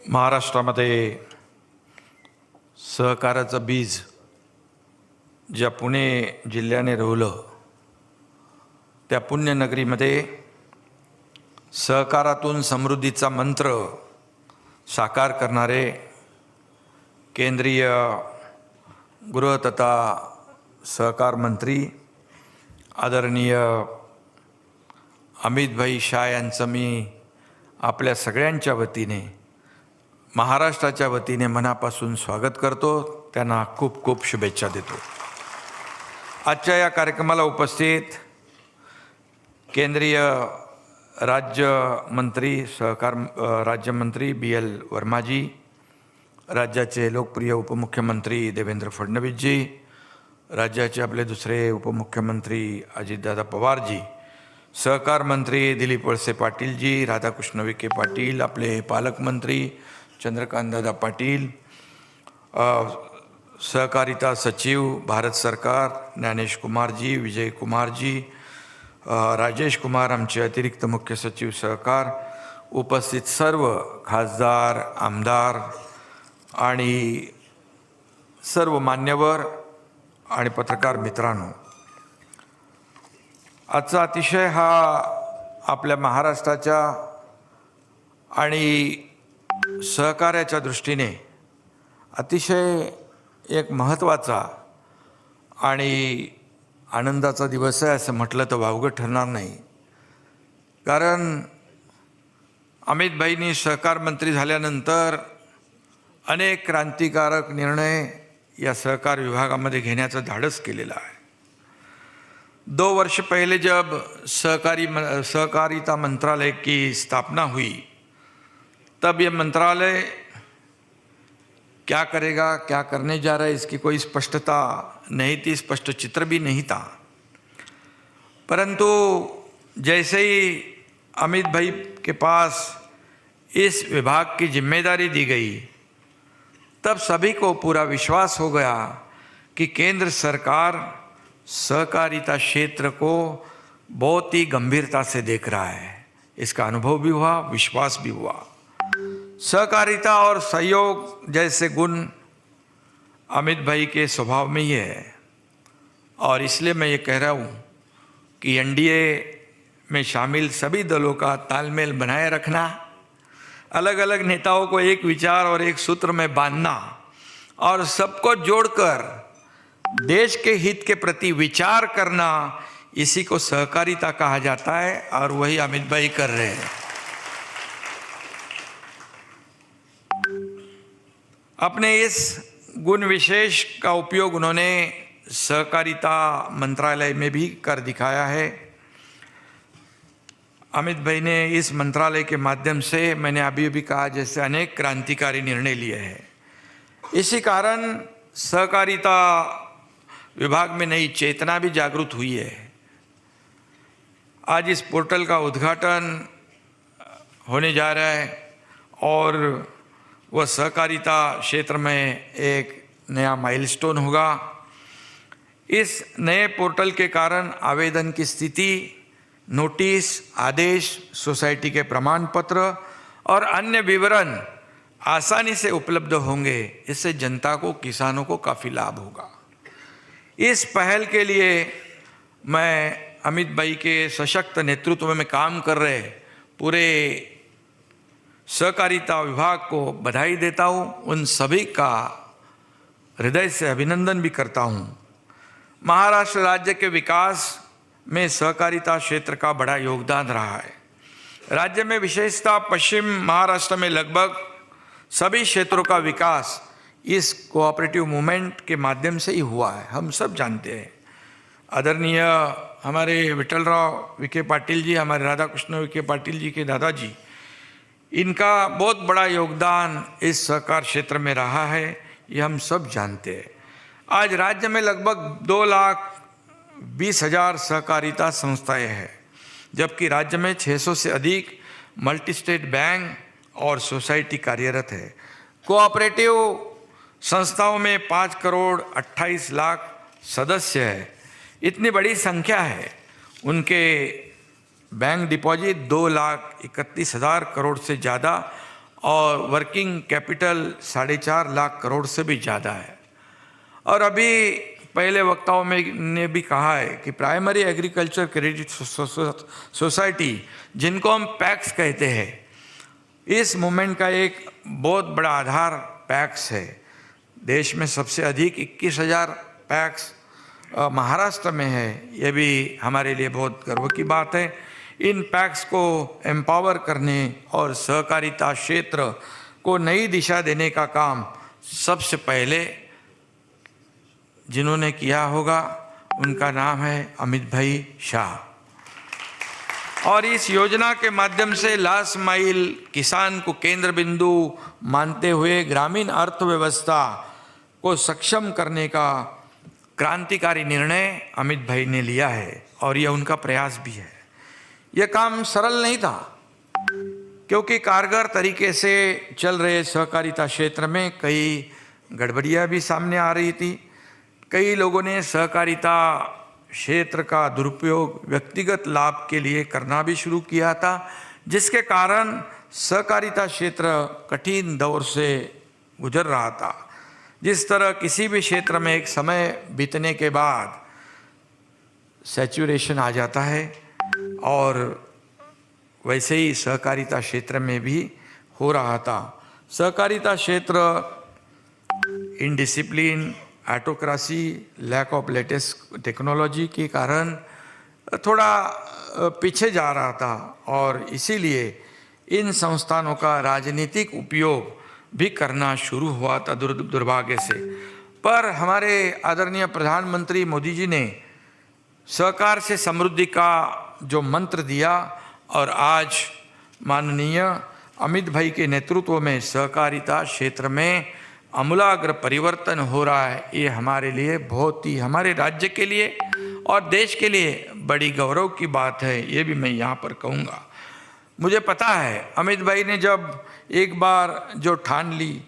महाराष्ट्रामध्ये सहकाराचं बीज ज्या पुणे जिल्ह्याने रोवलं, त्या पुण्यनगरीमध्ये सहकारातून समृद्धीचा मंत्र साकार करणारे केंद्रीय गृह तथा सहकार मंत्री आदरणीय अमितभाई शाह यांचं मी आपल्या सगळ्यांच्या वतीने, महाराष्ट्राच्या वतीने मनापासून स्वागत करतो. त्यांना खूप खूप शुभेच्छा देतो. आजच्या या कार्यक्रमाला उपस्थित केंद्रीय राज्यमंत्री राज्यमंत्री BL वर्माजी, राज्याचे लोकप्रिय उपमुख्यमंत्री देवेंद्र फडणवीसजी, राज्याचे आपले दुसरे उपमुख्यमंत्री अजितदादा पवारजी, सहकार मंत्री दिलीप वळसे पाटीलजी, राधाकृष्ण विखे पाटील, आपले पालकमंत्री चंद्रकांतदादा पाटील, सहकारिता सचिव भारत सरकार ज्ञानेश कुमारजी, विजय कुमारजी, राजेश कुमार आमचे अतिरिक्त मुख्य सचिव सहकार, उपस्थित सर्व खासदार, आमदार आणि सर्व मान्यवर आणि पत्रकार मित्रांनो, आजचा अतिशय हा आपल्या महाराष्ट्राच्या आणि सहकार्याच्या दृष्टीने अतिशय एक महत्त्वाचा आणि आनंदाचा दिवस आहे असं म्हटलं तर वावगं ठरणार नाही. कारण अमितभाईंनी सहकार मंत्री झाल्यानंतर अनेक क्रांतिकारक निर्णय या सहकार विभागामध्ये घेण्याचं धाडस केलेलं आहे. 2 वर्ष पहले जब सहकारिता मंत्रालय की स्थापना हुई, तब ये मंत्रालय क्या करेगा, क्या करने जा रहा है, इसकी कोई स्पष्टता नहीं थी, स्पष्ट चित्र भी नहीं था. परंतु जैसे ही अमित भाई के पास इस विभाग की जिम्मेदारी दी गई, तब सभी को पूरा विश्वास हो गया कि केंद्र सरकार सहकारिता क्षेत्र को बहुत ही गंभीरता से देख रहा है. इसका अनुभव भी हुआ, विश्वास भी हुआ. सहकारिता और सहयोग जैसे गुण अमित भाई के स्वभाव में ही है, और इसलिए मैं ये कह रहा हूँ कि NDA में शामिल सभी दलों का तालमेल बनाए रखना, अलग अलग नेताओं को एक विचार और एक सूत्र में बांधना और सबको जोड़कर देश के हित के प्रति विचार करना, इसी को सहकारिता कहा जाता है और वही अमित भाई कर रहे हैं. अपने इस गुण विशेष का उपयोग उन्होंने सहकारिता मंत्रालय में भी कर दिखाया है. अमित भाई ने इस मंत्रालय के माध्यम से, मैंने अभी कहा जैसे, अनेक क्रांतिकारी निर्णय लिए हैं. इसी कारण सहकारिता विभाग में नई चेतना भी जागृत हुई है. आज इस पोर्टल का उद्घाटन होने जा रहा है और वह सहकारिता क्षेत्र में एक नया माइलस्टोन होगा. इस नए पोर्टल के कारण आवेदन की स्थिति, नोटिस, आदेश, सोसाइटी के प्रमाण पत्र और अन्य विवरण आसानी से उपलब्ध होंगे. इससे जनता को, किसानों को काफ़ी लाभ होगा. इस पहल के लिए मैं अमित भाई के सशक्त नेतृत्व में काम कर रहे पूरे सहकारिता विभाग को बधाई देता हूँ. उन सभी का हृदय से अभिनंदन भी करता हूँ. महाराष्ट्र राज्य के विकास में सहकारिता क्षेत्र का बड़ा योगदान रहा है. राज्य में विशेषतः पश्चिम महाराष्ट्र में लगभग सभी क्षेत्रों का विकास इस कोऑपरेटिव मूवमेंट के माध्यम से ही हुआ है, हम सब जानते हैं. आदरणीय हमारे विठलराव विखे पाटिल जी, हमारे राधाकृष्ण विखे पाटिल जी के दादाजी, इनका बहुत बड़ा योगदान इस सहकार क्षेत्र में रहा है, ये हम सब जानते हैं. आज राज्य में लगभग 2,20,000 सहकारिता संस्थाएं हैं, जबकि राज्य में 600 से अधिक मल्टी स्टेट बैंक और सोसाइटी कार्यरत है. कोऑपरेटिव संस्थाओं में 5,28,00,000 सदस्य है. इतनी बड़ी संख्या है. उनके बैंक डिपॉजिट 2,31,000 करोड़ से ज़्यादा और वर्किंग कैपिटल 4.5 लाख करोड़ से भी ज़्यादा है। और अभी पहले वक्ताओं में ने भी कहा है कि प्राइमरी एग्रीकल्चर क्रेडिट सोसाइटी, जिनको हम पैक्स कहते हैं, इस मूवमेंट का एक बहुत बड़ा आधार पैक्स है। देश में सबसे अधिक 21,000 पैक्स महाराष्ट्र में है। ये भी हमारे लिए बहुत गर्व की बात है। इन पैक्स को एम्पावर करने और सहकारिता क्षेत्र को नई दिशा देने का काम सबसे पहले जिन्होंने किया होगा उनका नाम है अमित भाई शाह। और इस योजना के माध्यम से लास्ट माइल किसान को केंद्र बिंदु मानते हुए ग्रामीण अर्थव्यवस्था को सक्षम करने का क्रांतिकारी निर्णय अमित भाई ने लिया है और यह उनका प्रयास भी है। यह काम सरल नहीं था, क्योंकि कारगर तरीके से चल रहे सहकारिता क्षेत्र में कई गड़बड़ियां भी सामने आ रही थी। कई लोगों ने सहकारिता क्षेत्र का दुरुपयोग व्यक्तिगत लाभ के लिए करना भी शुरू किया था, जिसके कारण सहकारिता क्षेत्र कठिन दौर से गुजर रहा था। जिस तरह किसी भी क्षेत्र में एक समय बीतने के बाद सैचुरेशन आ जाता है, और वैसे ही सहकारिता क्षेत्र में भी हो रहा था। सहकारिता क्षेत्र indiscipline, autocracy, lack of latest technology के कारण थोड़ा पीछे जा रहा था, और इसीलिए इन संस्थानों का राजनीतिक उपयोग भी करना शुरू हुआ था दुर्भाग्य से। पर हमारे आदरणीय प्रधानमंत्री मोदी जी ने सहकार से समृद्धि का जो मंत्र दिया, और आज माननीय अमित भाई के नेतृत्व में सहकारिता क्षेत्र में आमूलाग्र परिवर्तन हो रहा है, ये हमारे लिए बहुत ही, हमारे राज्य के लिए और देश के लिए बड़ी गौरव की बात है। ये भी मैं यहाँ पर कहूँगा। मुझे पता है अमित भाई ने जब एक बार जो ठान ली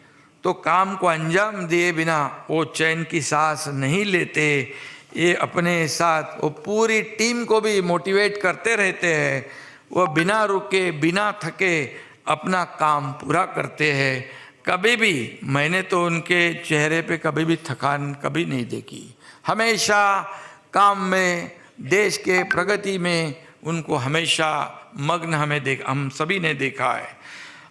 तो काम को अंजाम दिए बिना वो चैन की सांस नहीं लेते। ये अपने साथ वो पूरी टीम को भी मोटिवेट करते रहते हैं। वो बिना रुके बिना थके अपना काम पूरा करते हैं। कभी भी मैंने तो उनके चेहरे पे कभी भी थकान कभी नहीं देखी। हमेशा काम में, देश के प्रगति में उनको हमेशा मग्न हम सभी ने देखा है।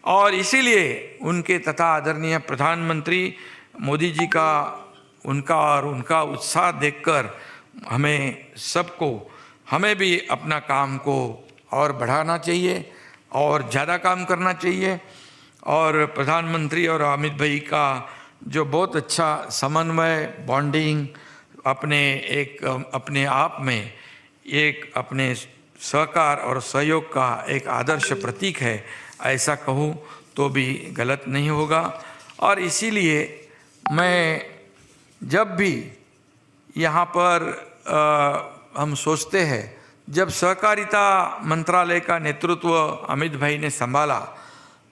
और इसीलिए उनके तथा आदरणीय प्रधानमंत्री मोदी जी का उनका उत्साह देखकर हमें भी अपना काम को और बढ़ाना चाहिए और ज़्यादा काम करना चाहिए। और प्रधानमंत्री और अमित भाई का जो बहुत अच्छा समन्वय, बॉन्डिंग, अपने आप में एक अपने सहकार और सहयोग का एक आदर्श प्रतीक है, ऐसा कहूँ तो भी गलत नहीं होगा। और इसीलिए मैं जब भी यहाँ पर हम सोचते हैं, जब सहकारिता मंत्रालय का नेतृत्व अमित भाई ने संभाला,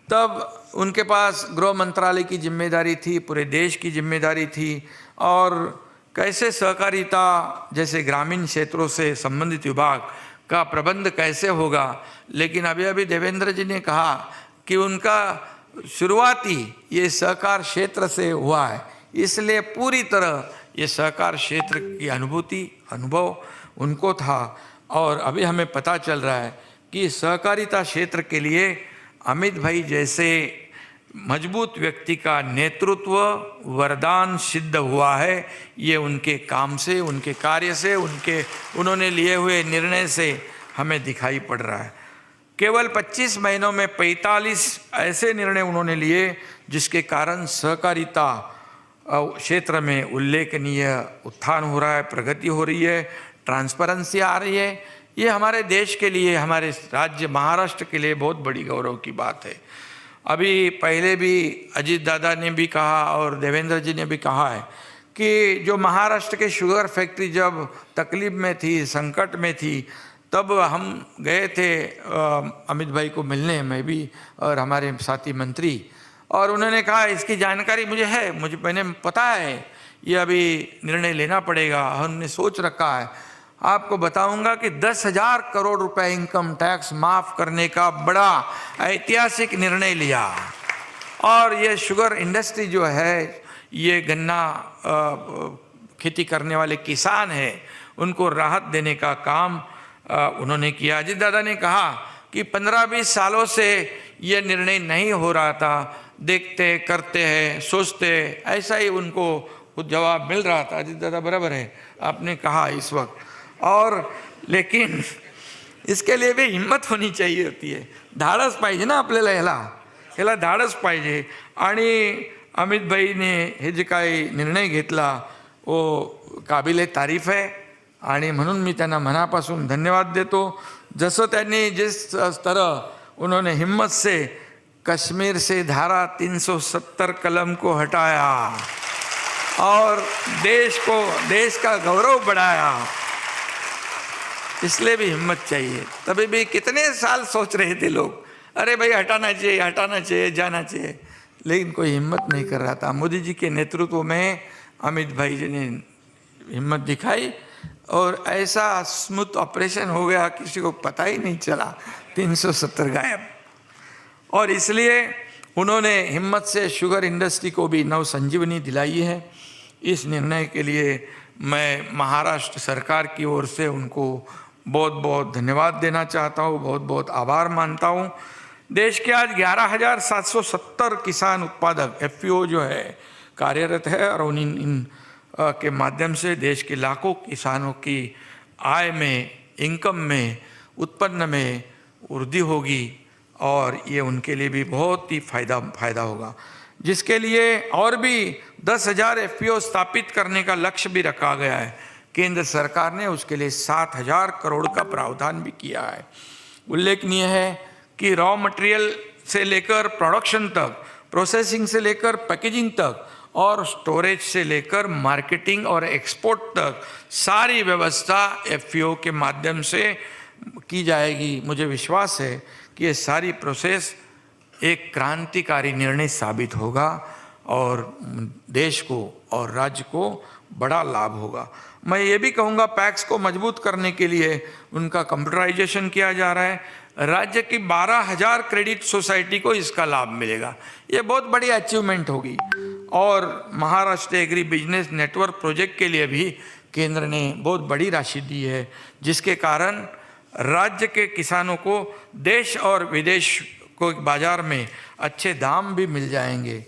तब उनके पास गृह मंत्रालय की जिम्मेदारी थी, पूरे देश की जिम्मेदारी थी, और कैसे सहकारिता जैसे ग्रामीण क्षेत्रों से संबंधित विभाग का प्रबंध कैसे होगा। लेकिन अभी देवेंद्र जी ने कहा कि उनका शुरुआती ये सहकार क्षेत्र से हुआ है, इसलिए पूरी तरह ये सहकार क्षेत्र की अनुभव उनको था। और अभी हमें पता चल रहा है कि सहकारिता क्षेत्र के लिए अमित भाई जैसे मजबूत व्यक्ति का नेतृत्व वरदान सिद्ध हुआ है। ये उनके काम से, उनके कार्य से, उन्होंने लिए हुए निर्णय से हमें दिखाई पड़ रहा है। केवल 25 महीनों में 45 ऐसे निर्णय उन्होंने लिए जिसके कारण सहकारिता क्षेत्र में उल्लेखनीय उत्थान हो रहा है, प्रगति हो रही है, ट्रांसपेरेंसी आ रही है। ये हमारे देश के लिए, हमारे राज्य महाराष्ट्र के लिए बहुत बड़ी गौरव की बात है। अभी पहले भी अजीत दादा ने भी कहा और देवेंद्र जी ने भी कहा है कि जो महाराष्ट्र के शुगर फैक्ट्री जब तकलीफ में थी, संकट में थी, तब हम गए थे अमित भाई को मिलने, मैं भी और हमारे साथी मंत्री, और उन्होंने कहा इसकी जानकारी मुझे है, मैंने पता है ये अभी निर्णय लेना पड़ेगा, हमने सोच रखा है। आपको बताऊंगा कि 10,000 करोड़ रुपए इनकम टैक्स माफ करने का बड़ा ऐतिहासिक निर्णय लिया। और ये शुगर इंडस्ट्री जो है, ये गन्ना खेती करने वाले किसान हैं, उनको राहत देने का काम उन्होंने किया। अजीत दादा ने कहा कि 15-20 सालों से ये निर्णय नहीं हो रहा था, देखते करते हैं सोचते, ऐसा ही उनको कुछ जवाब मिल रहा था। अजीत दादा बराबर है, आपने कहा इस वक्त। और लेकिन इसके लिए भी हिम्मत होनी चाहिए होती है, धाडस पाहिजे ना आपल्याला, ह्याला धाडस पाहिजे। आणि अमितभाईने हे जे काही निर्णय घेतला वो काबिले तारीफ आहे, आणि म्हणून मी त्यांना मनापासून धन्यवाद देतो। जसं त्यांनी जिस तरह उन्होंने हिम्मत से कश्मीर से धारा 370 कलम को हटाया और देश का गौरव बढ़ाया, इसलिए भी हिम्मत चाहिए। तभी भी कितने साल सोच रहे थे लोग, अरे भाई हटाना चाहिए, जाना चाहिए, लेकिन कोई हिम्मत नहीं कर रहा था। मोदी जी के नेतृत्व में अमित भाई जी ने हिम्मत दिखाई और ऐसा स्मूथ ऑपरेशन हो गया, किसी को पता ही नहीं चला, 370 गायब। और इसलिए उन्होंने हिम्मत से शुगर इंडस्ट्री को भी नव संजीवनी दिलाई है। इस निर्णय के लिए मैं महाराष्ट्र सरकार की ओर से उनको बहुत बहुत धन्यवाद देना चाहता हूँ, बहुत बहुत आभार मानता हूँ। देश के आज 11,770 किसान उत्पादक FPO जो है कार्यरत है, और इन के माध्यम से देश के लाखों किसानों की आय में, इनकम में, उत्पन्न में वृद्धि होगी, और ये उनके लिए भी बहुत ही फायदा होगा, जिसके लिए और भी 10,000 FPO स्थापित करने का लक्ष्य भी रखा गया है। केंद्र सरकार ने उसके लिए 7,000 करोड़ का प्रावधान भी किया है। उल्लेखनीय है कि रॉ मटेरियल से लेकर प्रोडक्शन तक, प्रोसेसिंग से लेकर पैकेजिंग तक, और स्टोरेज से लेकर मार्केटिंग और एक्सपोर्ट तक सारी व्यवस्था FPO के माध्यम से की जाएगी। मुझे विश्वास है कि ये सारी प्रोसेस एक क्रांतिकारी निर्णय साबित होगा और देश को और राज्य को बड़ा लाभ होगा। मैं ये भी कहूँगा, पैक्स को मजबूत करने के लिए उनका कंप्यूटराइजेशन किया जा रहा है। राज्य की 12,000 क्रेडिट सोसाइटी को इसका लाभ मिलेगा, ये बहुत बड़ी अचीवमेंट होगी। और Maharashtra agri business network project के लिए भी केंद्र ने बहुत बड़ी राशि दी है, जिसके कारण राज्य के किसानों को देश और विदेश को बाजार में अच्छे दाम भी मिल जाएंगे।